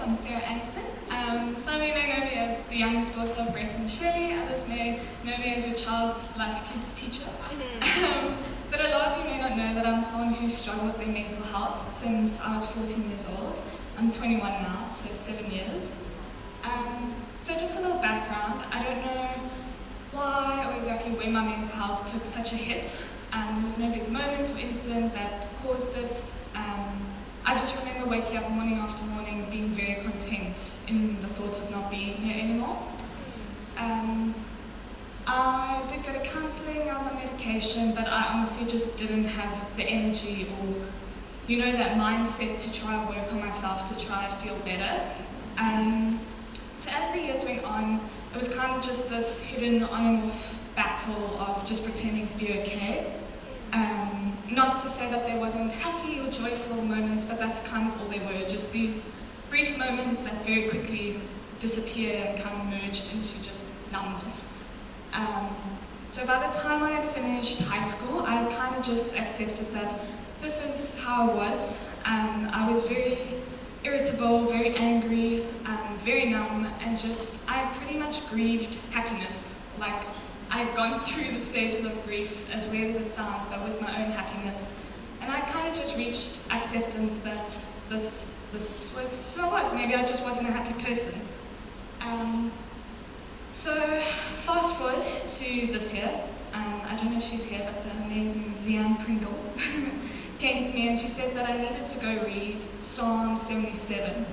I'm Sarah Anderson. Some of you may know me as the youngest daughter of Brett and Shelley, others may know me as your child's life kids teacher. But a lot of you may not know that I'm someone who's struggled with their mental health since I was 14 years old. I'm 21 now, so 7 years. So just a little background. I don't know why or exactly when my mental health took such a hit. There was no big moment or incident that caused it. I just remember waking up morning after morning being very content in the thought of not being here anymore. I did go to counselling, I was on medication, but I honestly just didn't have the energy or, that mindset to try and work on myself, to try and feel better. So as the years went on, it was kind of just this hidden on and off battle of just pretending to be okay. Not to say that there wasn't happy or joyful moments, but that's kind of all they were, just these brief moments that very quickly disappeared and kind of merged into just numbness. So by the time I had finished high school, I kind of just accepted that this is how I was. I was very irritable, very angry, very numb, and I pretty much grieved happiness. Like, I'd gone through the stages of grief, as weird as it sounds, but with my own happiness. And I kind of just reached acceptance that this was who I was. Maybe I just wasn't a happy person. So fast forward to this year. I don't know if she's here, but the amazing Leanne Pringle came to me and she said that I needed to go read Psalm 77.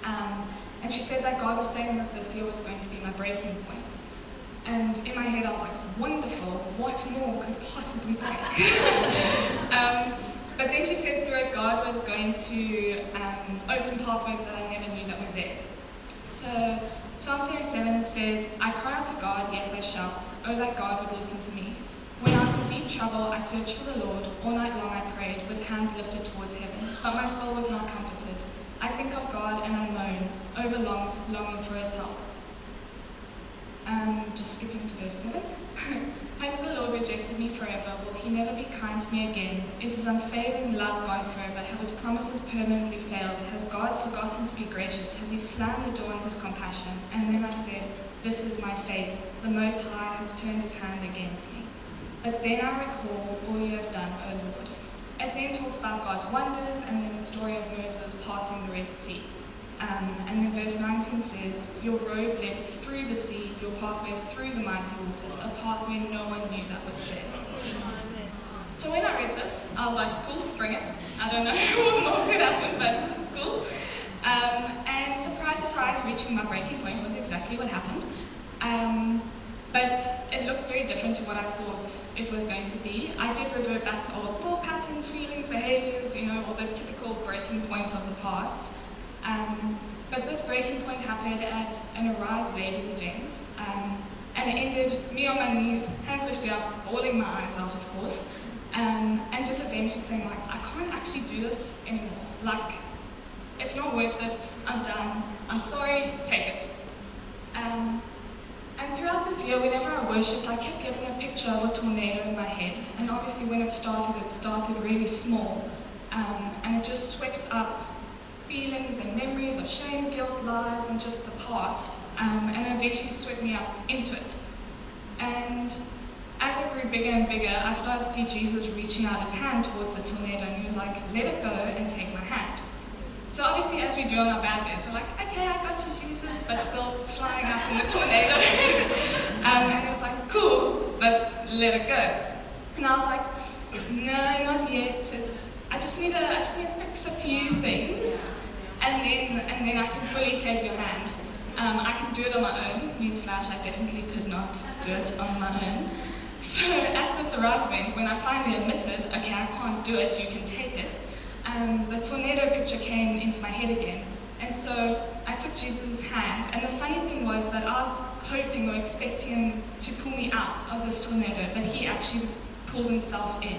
And she said that God was saying that this year was going to be my breaking point. And in my head I was like, wonderful, what more could possibly break? But then she said through it God was going to open pathways that I never knew that were there. So Psalm 77 says, I cry out to God, yes I shout, oh that God would listen to me. When I was in deep trouble, I searched for the Lord, all night long I prayed, with hands lifted towards heaven, but my soul was not comforted. I think of God and I moan, overlonged, longing for his help. Just skipping to verse 7. Has the Lord rejected me forever? Will he never be kind to me again? Is his unfailing love gone forever? Have his promises permanently failed? Has God forgotten to be gracious? Has he slammed the door on his compassion? And then I said, this is my fate. The Most High has turned his hand against me. But then I recall all you have done, O Lord. It then talks about God's wonders and then the story of Moses parting the Red Sea. And then verse 19 says, your road led through the sea, your pathway through the mighty waters, a pathway no one knew that was there. So when I read this, I was like, cool, bring it. I don't know what more could happen, but cool. And surprise, surprise, reaching my breaking point was exactly what happened. But it looked very different to what I thought it was going to be. I did revert back to old thought patterns, feelings, behaviors, all the typical breaking points of the past. But this breaking point happened at an Arise Ladies event, and it ended me on my knees, hands lifted up, bawling my eyes out, of course, and just eventually saying, like, I can't actually do this anymore. Like, it's not worth it, I'm done, I'm sorry, take it. And throughout this year, whenever I worshipped, I kept getting a picture of a tornado in my head, and obviously when it started really small, and it just swept up feelings and memories of shame, guilt, lies, and just the past, and eventually swept me up into it. And as it grew bigger and bigger, I started to see Jesus reaching out his hand towards the tornado, and he was like, let it go and take my hand. So obviously, as we do on our bad days, we're like, okay, I got you, Jesus, but still flying up in the tornado. And he was like, cool, but let it go. And I was like, no, not yet. I just need to fix a few things, and then I can fully take your hand. I can do it on my own. Newsflash, I definitely could not do it on my own. So at this Arise event, when I finally admitted, okay, I can't do it, you can take it, the tornado picture came into my head again. And so I took Jesus' hand, and the funny thing was that I was hoping or expecting him to pull me out of this tornado, but he actually pulled himself in.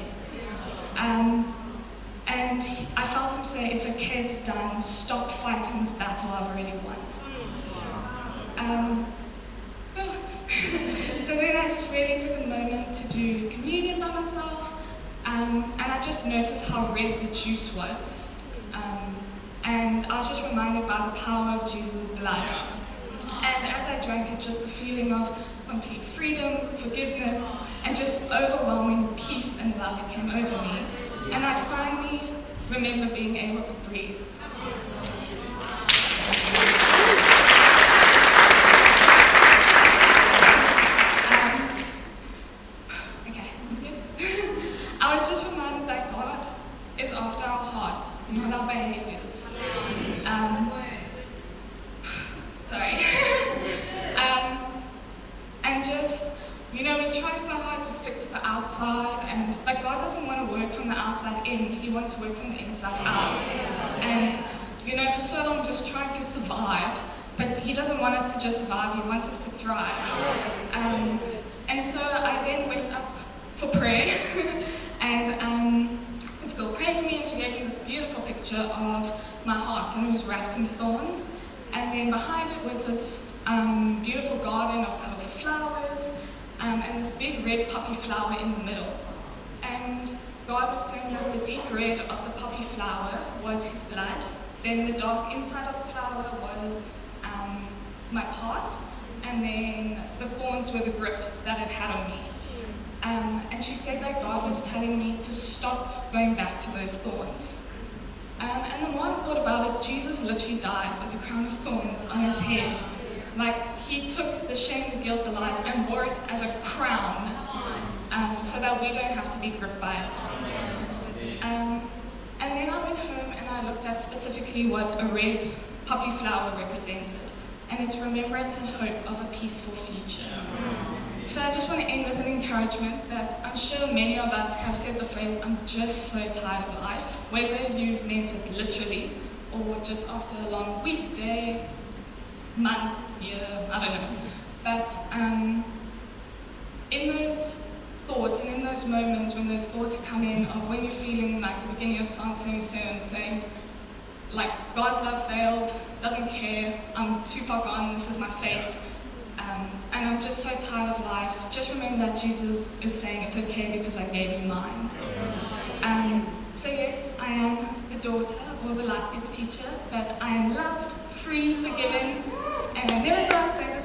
And I felt him say, it's okay, it's done, stop fighting this battle, I've already won. So then I just really took a moment to do communion by myself, and I just noticed how red the juice was. And and I was just reminded by the power of Jesus' blood. And as I drank it, just the feeling of complete freedom, forgiveness, and just overwhelming peace and love came over me. And I finally remember being able to breathe. Okay, good. I was just reminded that God is after our hearts, not our behaviors. Sorry. And just, we try so hard to fix the outside, and like God doesn't want to work from the outside in, He wants to work from the inside out. And for so long just trying to survive, but He doesn't want us to just survive, He wants us to thrive. And so I then went up for prayer, and this girl prayed for me, and she gave me this beautiful picture of my heart, and it was wrapped in thorns. And then behind it was this beautiful garden of colourful flowers, and this big red poppy flower in the middle. And God was saying that the deep red of the poppy flower was His blood, then the dark inside of the flower was my past, and then the thorns were the grip that it had on me. And she said that God was telling me to stop going back to those thorns. And the more I thought about it, Jesus literally died with a crown of thorns on His head. Like, He took the shame, the guilt, the lies, and wore it as a crown, so that we don't have to be gripped by it. And then I went home and I looked at specifically what a red poppy flower represented, and it's remembrance and hope of a peaceful future. So I just want to end with an encouragement that I'm sure many of us have said the phrase, "I'm just so tired of life," whether you've meant it literally or just after a long week, day, month, year, I don't know. But in those thoughts and in those moments when those thoughts come in of when you're feeling like the beginning of Psalm 77 saying, like, God's love failed, doesn't care, I'm too far gone, this is my fate, and I'm just so tired of life, just remember that Jesus is saying it's okay because I gave you mine. So yes, I am the daughter or the life kids teacher, but I am loved, free, forgiven, and I never got to say